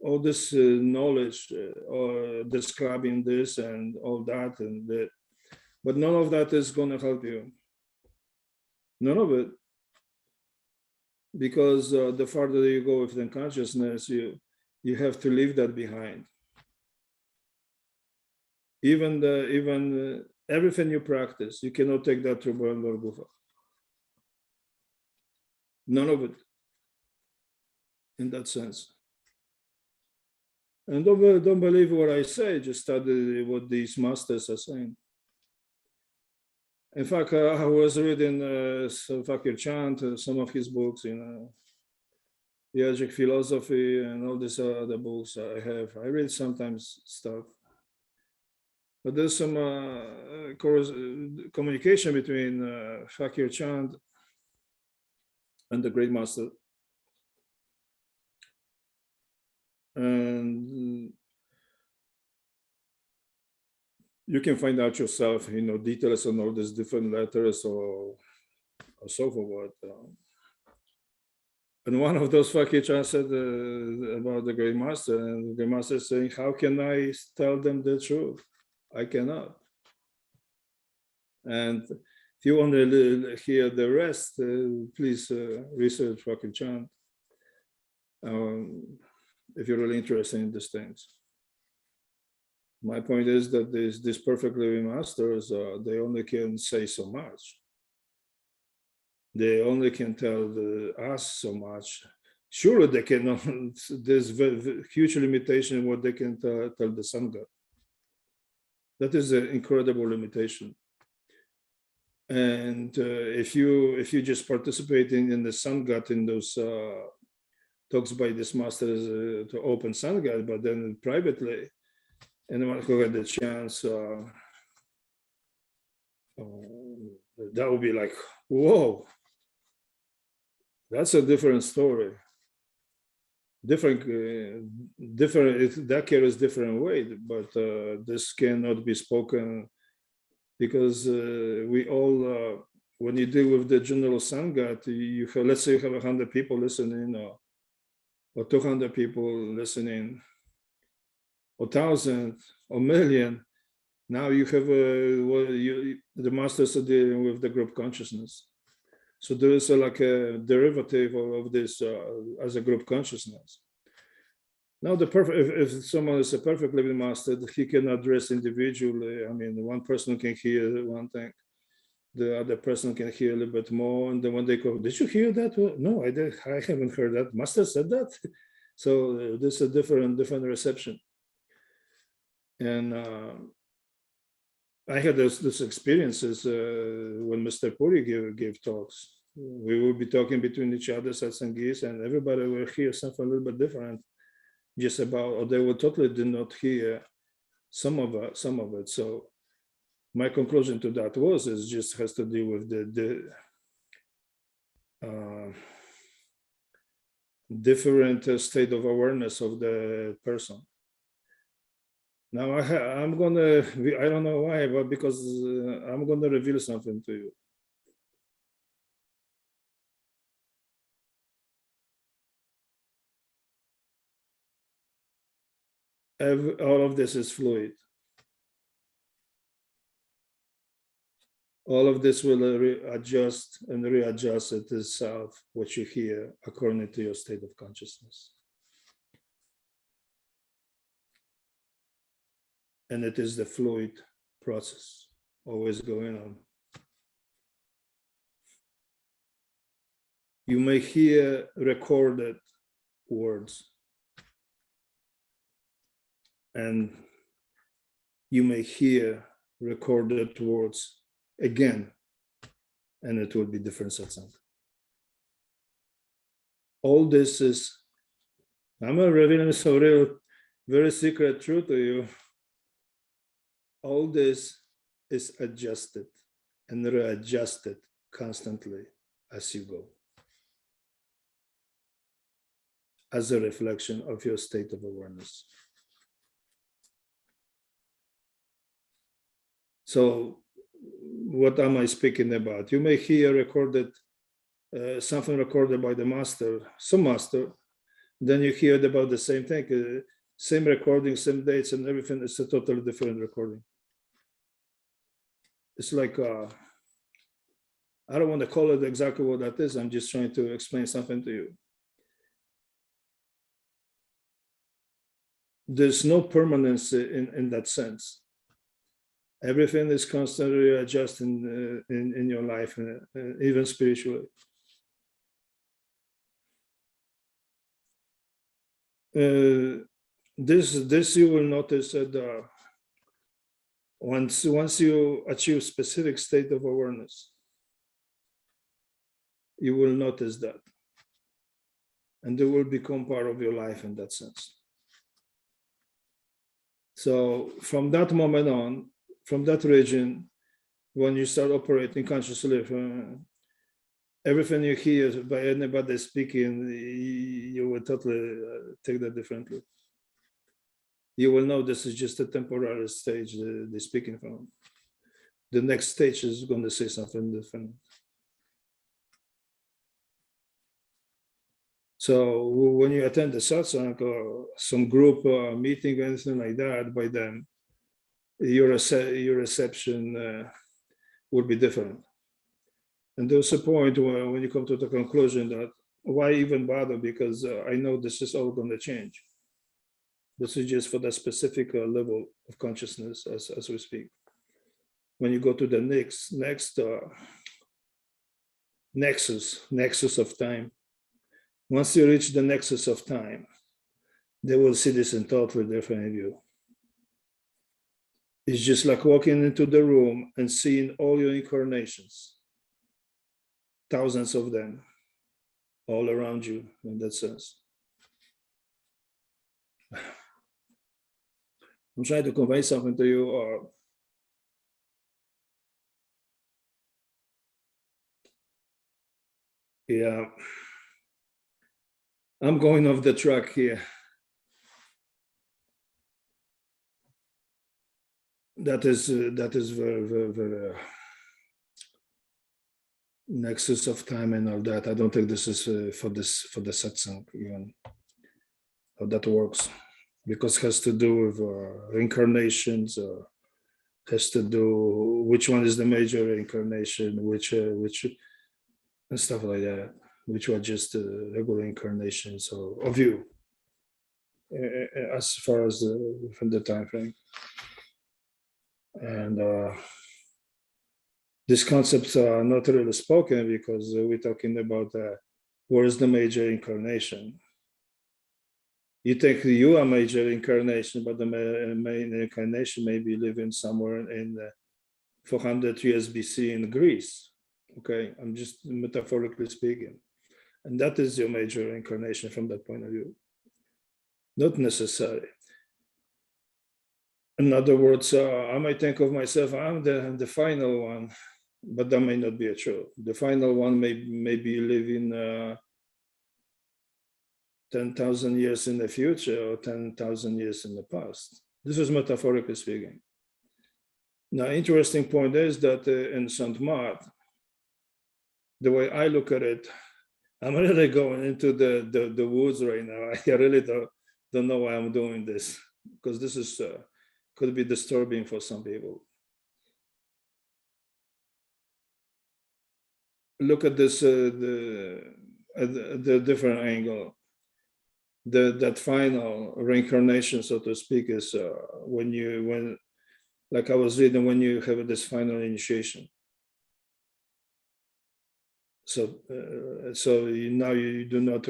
All this knowledge or describing this and all that and that. But none of that is going to help you. None of it. Because the farther you go within consciousness, you have to leave that behind. Even everything you practice, you cannot take that to Barandar Gufa. None of it. In that sense. And don't believe what I say, just study what these masters are saying. In fact, I was reading Fakir Chand, some of his books, Yogic Philosophy and all these other books I have. I read sometimes stuff. But there's some communication between Fakir Chand and the Great Master. And you can find out yourself, details on all these different letters or so forth. And one of those Fakir Chan said about the Great Master, and the Great Master is saying, how can I tell them the truth? I cannot. And if you want to hear the rest, please research Fakir Chan. If you're really interested in these things. My point is that these perfect living masters, they only can say so much. They only can tell us so much. Surely they cannot, there's huge limitation in what they can tell the Sangha. That is an incredible limitation. And if you just participate in the Sangha, in those talks by these masters to open Sangha, but then privately, anyone who had the chance, that would be like, whoa, that's a different story. Different, that carries different weight, but this cannot be spoken because we all, when you deal with the general Sangha, you have, let's say you have 100 people listening, or 200 people listening, or 1,000, or million. Now you have the masters are dealing with the group consciousness. So there is like a derivative of this as a group consciousness. Now, if someone is a perfect living master, he can address individually. I mean, one person can hear one thing, the other person can hear a little bit more, and then when they go, "Did you hear that?" Well, no, I did. I haven't heard that. Master said that. So there's a different reception. And I had this experiences when Mr. Puri gave talks. We would be talking between each other, satsangis, and everybody will hear something a little bit different, just about, or they will totally did not hear some of it. So my conclusion to that is just has to do with the different state of awareness of the person. Now I'm gonna, I don't know why, but because I'm gonna reveal something to you. All of this is fluid. All of this will adjust and readjust itself, what you hear, according to your state of consciousness. And it is the fluid process, always going on. You may hear recorded words, and you may hear recorded words again, and it will be different satsang. All this is, I'm revealing some real, very secret truth to you. All this is adjusted and readjusted constantly as you go, as a reflection of your state of awareness. So what am I speaking about? You may hear recorded, something recorded by the master, some master, then you hear about the same thing, same recording, same dates and everything. It's a totally different recording. It's like, I don't want to call it exactly what that is. I'm just trying to explain something to you. There's no permanence in that sense. Everything is constantly adjusting in your life, even spiritually. This you will notice that once you achieve specific state of awareness, you will notice that, and they will become part of your life in that sense. So from that moment on, from that region, when you start operating consciously, everything you hear by anybody speaking, you will totally take that differently. You will know this is just a temporary stage they're speaking from. The next stage is going to say something different. So when you attend the satsang or some group meeting or anything like that, by then your reception will be different. And there's a point where when you come to the conclusion that why even bother, because I know this is all going to change. This is just for the specific level of consciousness as we speak. When you go to the next nexus of time, once you reach the nexus of time, they will see this in totally different view. It's just like walking into the room and seeing all your incarnations, thousands of them, all around you in that sense. I'm trying to convey something to you. Yeah, I'm going off the track here. That is very nexus of time and all that. I don't think this is for the satsang even how that works, because it has to do with reincarnations, has to do which one is the major reincarnation, which and stuff like that, which were just regular incarnations of you. as far as from the time frame. And these concepts are not really spoken because we're talking about where is the major incarnation. You think you are major incarnation, but the main incarnation may be living somewhere in 400 years BC in Greece. Okay, I'm just metaphorically speaking. And that is your major incarnation from that point of view. Not necessary. In other words, I might think of myself, I'm the final one, but that may not be true. The final one may be living 10,000 years in the future or 10,000 years in the past. This is metaphorically speaking. Now, interesting point is that in Saint Mark, the way I look at it, I'm really going into the woods right now. I really don't know why I'm doing this, because this is could be disturbing for some people. Look at this the different angle. That final reincarnation, so to speak, is when like I was reading, when you have this final initiation. So now you do not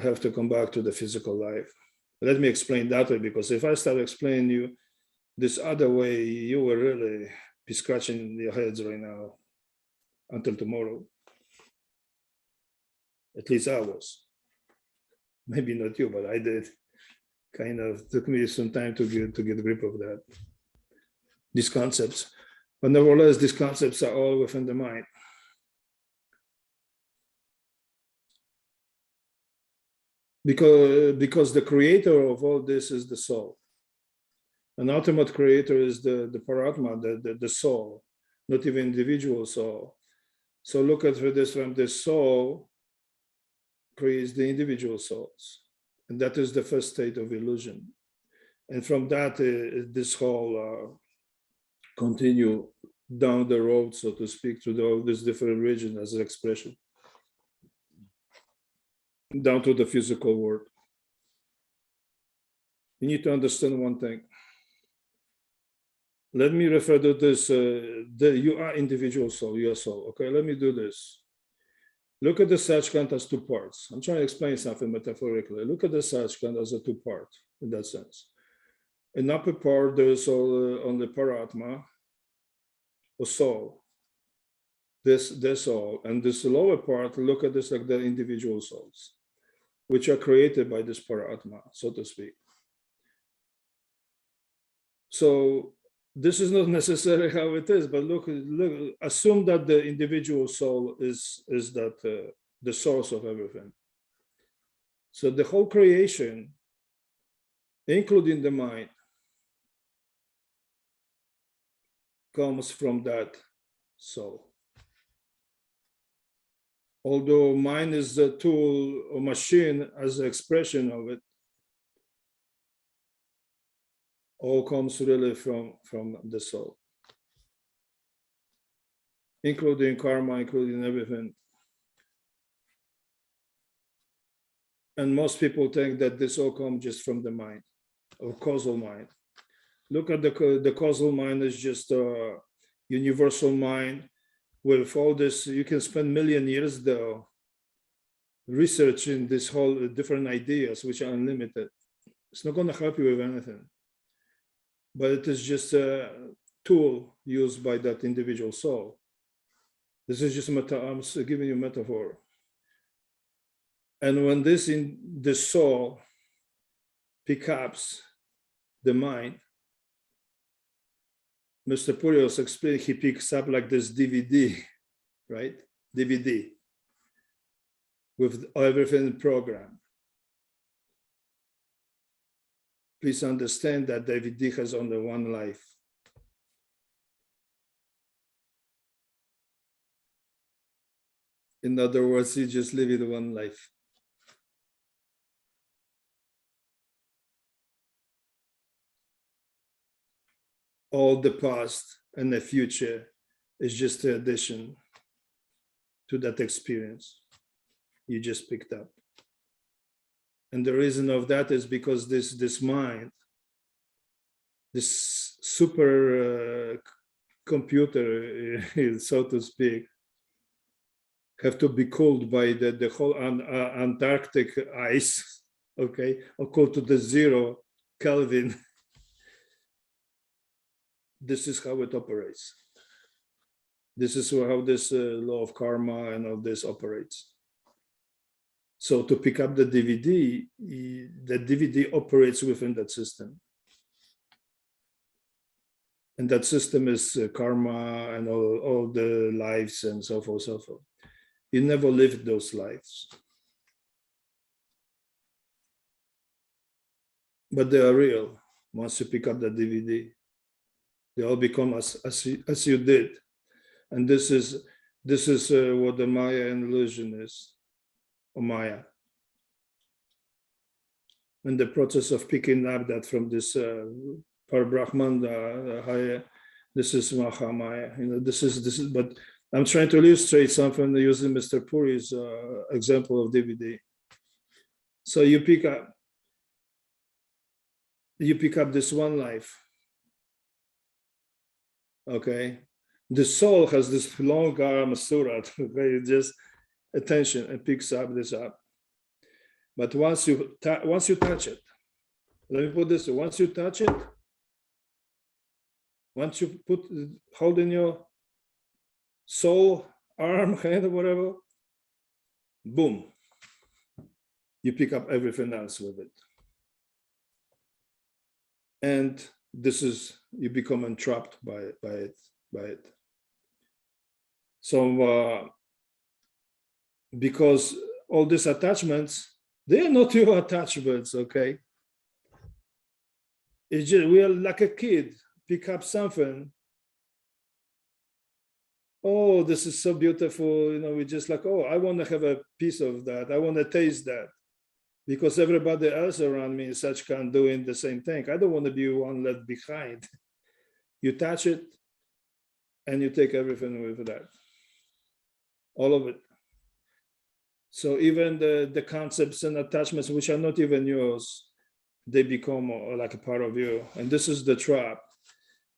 have to come back to the physical life. Let me explain that way, because if I start explaining you this other way, you will really be scratching your heads right now until tomorrow. At least I was. Maybe not you, but I did. Kind of took me some time to get a grip of that. These concepts. But nevertheless, these concepts are all within the mind. Because the creator of all this is the soul. An ultimate creator is the Paratma, the soul, not even individual soul. So look at this from the soul creates the individual souls. And that is the first state of illusion. And from that, this whole continue down the road, so to speak, to all these different regions as an expression, down to the physical world. You need to understand one thing. Let me refer to this, you are individual soul, your soul. Okay, let me do this. Look at the Satsang as two parts. I'm trying to explain something metaphorically. Look at the Satsang as a two part in that sense. An upper part, there's only Paratma, or soul. This soul. And this lower part, look at this like the individual souls, which are created by this Paratma, so to speak. So this is not necessarily how it is, but look, assume that the individual soul is that the source of everything. So the whole creation, including the mind, comes from that soul. Although mind is a tool or machine as an expression of it, all comes really from the soul, including karma, including everything. And most people think that this all comes just from the mind, or causal mind. Look at the causal mind is just a universal mind with all this. You can spend million years though researching this whole different ideas, which are unlimited. It's not going to help you with anything. But it is just a tool used by that individual soul. This is just I'm giving you a metaphor. And when the soul picks up the mind, Mr. Purios explained, he picks up like this DVD, right? DVD with everything programmed. Please understand that DVD has only one life. In other words, you just live in one life. All the past and the future is just an addition to that experience you just picked up. And the reason of that is because this mind, this super computer, so to speak, have to be cooled by the whole Antarctic ice, okay, or cooled to the 0 Kelvin. This is how it operates. This is how this law of karma and all this operates. So to pick up the DVD operates within that system. And that system is karma and all the lives and so forth, so forth. You never lived those lives. But they are real once you pick up the DVD. They all become as you did. And this is what the Maya illusion is, or Maya. And the process of picking up that from this Parabrahman, higher, this is Mahamaya. You know, this is. But I'm trying to illustrate something using Mr. Puri's example of DVD. So you pick up this one life. Okay, the soul has this long arm surat. Okay, just attention and picks up this up. But once you touch it, let me put this: once you touch it, once you hold in your soul, arm, hand, or whatever, boom, you pick up everything else with it, and this is, you become entrapped by it. So because all these attachments, they are not your attachments, okay? It's just, we are like a kid, pick up something. Oh, this is so beautiful, you know, we just like, oh, I want to have a piece of that. I want to taste that. Because everybody else around me is such kind doing the same thing. I don't want to be one left behind. You touch it and you take everything with that. All of it. So even the concepts and attachments, which are not even yours, they become like a part of you. And this is the trap.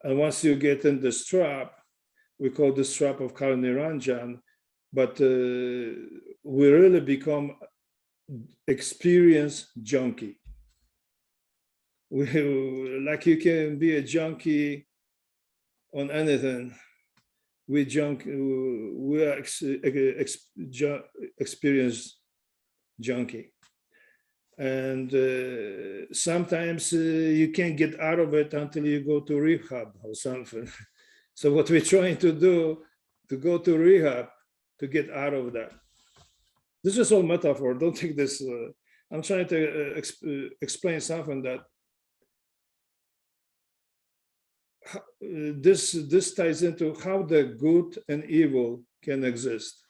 And once you get in this trap, we call this trap of Kal Niranjan, but we really become experience junkie. Like you can be a junkie on anything. We are experience junkie, and sometimes you can't get out of it until you go to rehab or something. So what we're trying to do, to go to rehab to get out of that. This is all metaphor. Don't take this. I'm trying to explain something that this ties into how the good and evil can exist.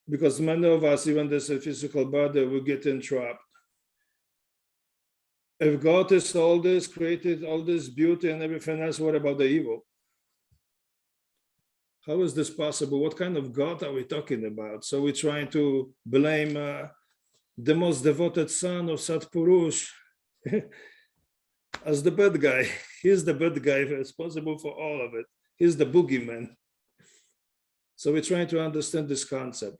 Because many of us, even this physical body, will get entrapped. If God is all this, created all this beauty and everything else, what about the evil? How is this possible? What kind of God are we talking about? So we're trying to blame the most devoted son of Satpurush as the bad guy. He's the bad guy responsible for all of it. He's the boogeyman. So we're trying to understand this concept.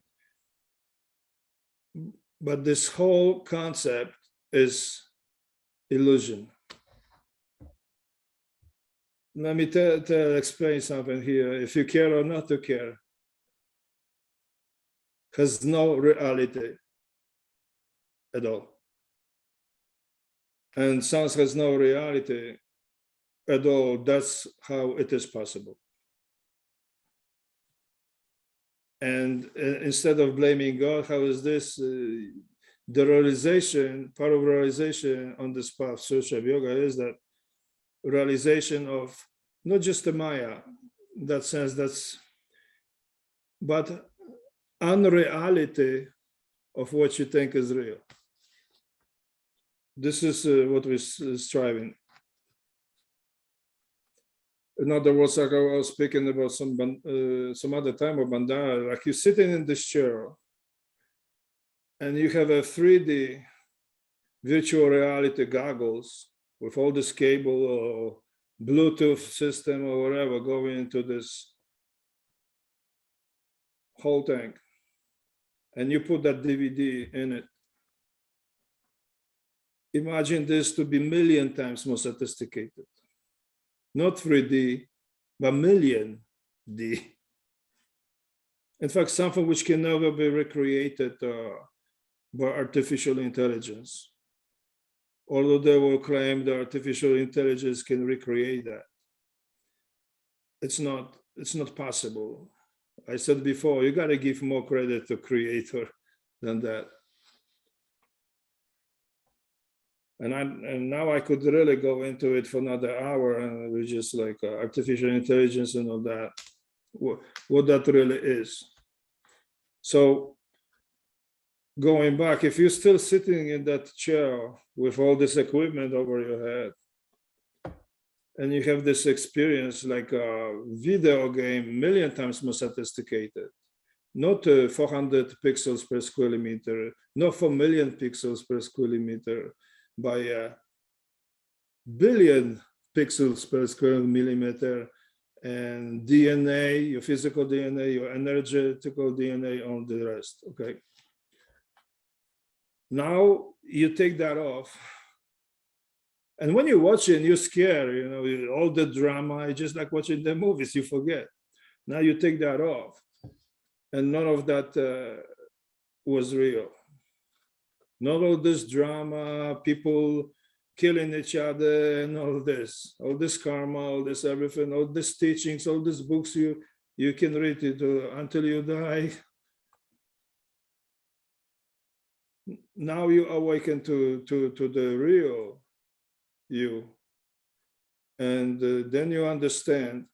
But this whole concept is illusion. Let me explain something here. If you care or not to care, has no reality at all. And sans has no reality at all. That's how it is possible. And instead of blaming God, how is this? The realization, part of realization on this path, Sutra Yoga, is that realization of not just the Maya, in that sense, but unreality of what you think is real. This is what we're striving. In other words, like I was speaking about some other time of Bandhana, like you're sitting in this chair and you have a 3D virtual reality goggles with all this cable or Bluetooth system or whatever going into this whole tank, and you put that DVD in it. Imagine this to be million times more sophisticated. Not 3D, but million D. In fact, something which can never be recreated by artificial intelligence. Although they will claim that artificial intelligence can recreate that. It's not possible. I said before, you got to give more credit to creator than that. And now I could really go into it for another hour, and we just like artificial intelligence and all that, what that really is. So going back, if you're still sitting in that chair with all this equipment over your head, and you have this experience like a video game, million times more sophisticated, not 400 pixels per square meter, not 4 million pixels per square meter, by a billion pixels per square millimeter, and DNA, your physical DNA, your energetical DNA, all the rest, okay? Now you take that off, and when you watch it, you're scared, you know, all the drama, just like watching the movies, you forget. Now you take that off, and none of that was real. Not all this drama, people killing each other, and all this karma, all this everything, all these teachings, all these books you can read it until you die. Now you awaken to the real you, and then you understand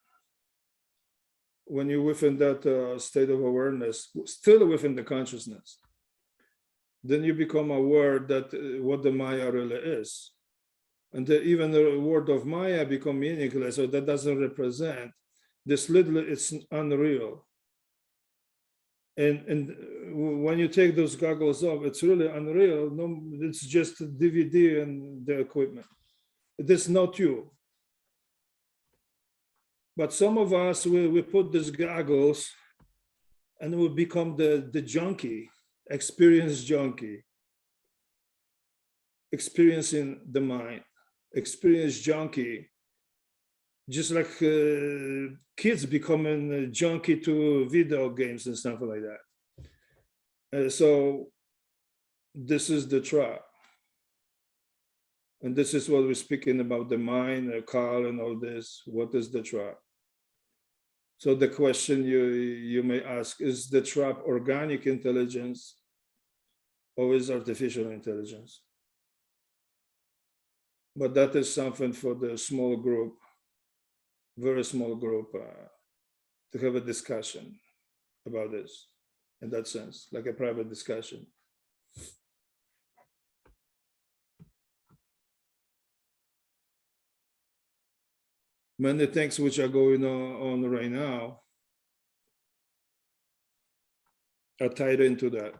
when you're within that state of awareness, still within the consciousness. Then you become aware that what the Maya really is. And even the word of Maya become meaningless, so that doesn't represent this little, it's unreal. And when you take those goggles off, it's really unreal. No, it's just a DVD and the equipment. It is not you. But some of us, we put these goggles and we become the junkie. Experience junkie, experiencing the mind, experience junkie, just like kids becoming a junkie to video games and stuff like that. So this is the trap. And this is what we're speaking about, the mind, Carl, and all this. What is the trap? So the question you may ask, is the trap organic intelligence or is artificial intelligence? But that is something for the small group, very small group, to have a discussion about this, in that sense, like a private discussion. Many things which are going on right now are tied into that.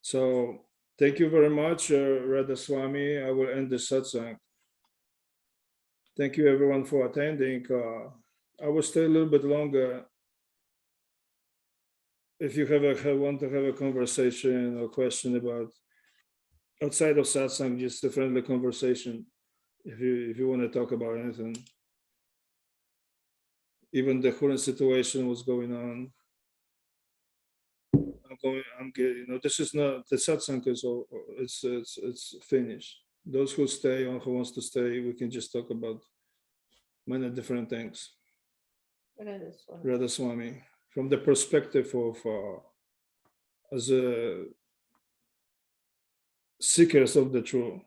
So thank you very much, Radha Swami. I will end the satsang. Thank you everyone for attending. I will stay a little bit longer. If you want to have a conversation or question about outside of satsang, just a friendly conversation. If you want to talk about anything, even the current situation, what's going on. This is not the satsang is all, it's finished. Those who stay or who wants to stay, we can just talk about many different things. Radha Swami, from the perspective of as a seekers of the truth.